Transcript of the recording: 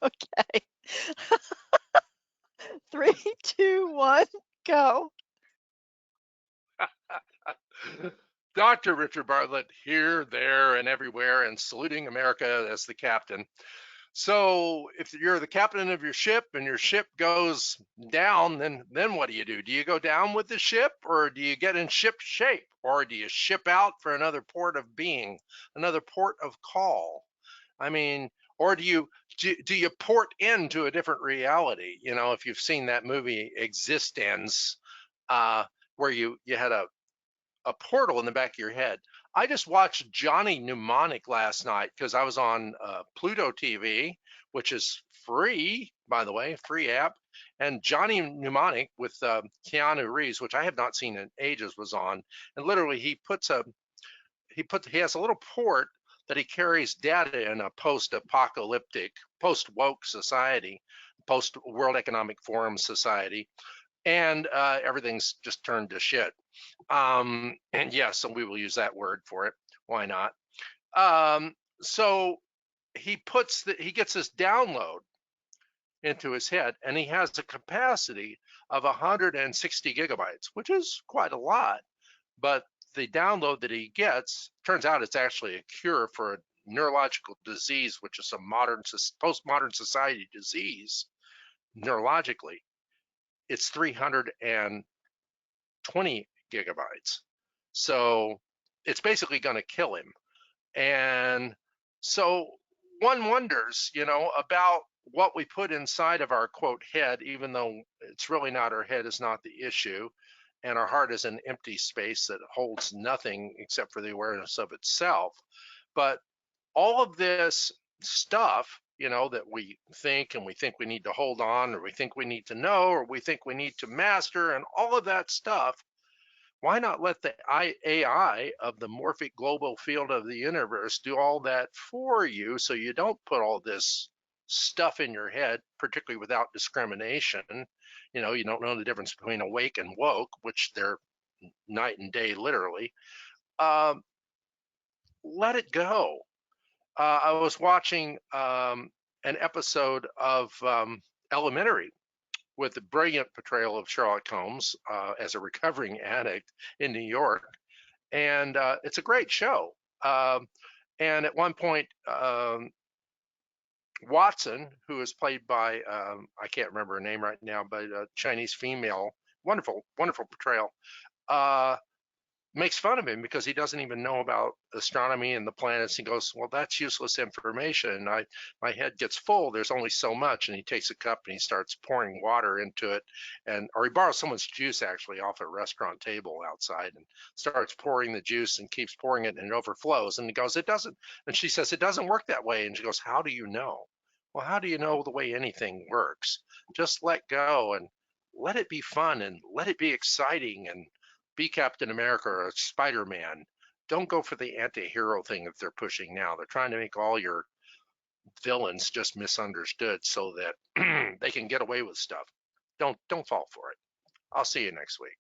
Okay. 3, 2, 1, go. Dr. Richard Bartlett here, there, and everywhere, and saluting America as the captain. So, if you're the captain of your ship and your ship goes down, then what do? Do you go down with the ship, or do you get in ship shape, or do you ship out for another port of being, another port of call? I mean, or do you port into a different reality? You know, if you've seen that movie Existence, uh, where you had a portal in the back of your head. I just watched Johnny Mnemonic last night because I was on Pluto TV, which is free, by the way, free app. And Johnny Mnemonic with Keanu Reeves, which I have not seen in ages, was on. And literally, he has a little port that he carries data in a post-apocalyptic, post-woke society, post-World Economic Forum society, and everything's just turned to shit. And yes, so we will use that word for it. Why not? So he gets this download into his head, and he has a capacity of 160 gigabytes, which is quite a lot. But the download that he gets turns out it's actually a cure for a neurological disease, which is a postmodern society disease neurologically. It's 320 gigabytes. So it's basically going to kill him. And so one wonders, about what we put inside of our quote head, even though it's really not, our head is not the issue. And our heart is an empty space that holds nothing except for the awareness of itself. But all of this stuff, that we think we need to hold on, or we think we need to know, or we think we need to master, and all of that stuff, why not let the AI of the morphic global field of the universe do all that for you so you don't put all this stuff in your head, particularly without discrimination? You don't know the difference between awake and woke, which they're night and day, literally. Um, Let it go. I was watching an episode of Elementary with the brilliant portrayal of Sherlock Holmes as a recovering addict in New York. And it's a great show. And at one point, Watson, who is played by, I can't remember her name right now, but a Chinese female, wonderful, wonderful portrayal, uh, makes fun of him because he doesn't even know about astronomy and the planets. He goes, well, that's useless information. My head gets full. There's only so much. And he takes a cup and he starts pouring water into it, or he borrows someone's juice actually off a restaurant table outside and starts pouring the juice and keeps pouring it and it overflows. And he goes, it doesn't. And she says, it doesn't work that way. And she goes, how do you know? Well, how do you know the way anything works? Just let go and let it be fun and let it be exciting and be Captain America or Spider-Man. Don't go for the anti-hero thing that they're pushing now. They're trying to make all your villains just misunderstood so that they can get away with stuff. Don't fall for it. I'll see you next week.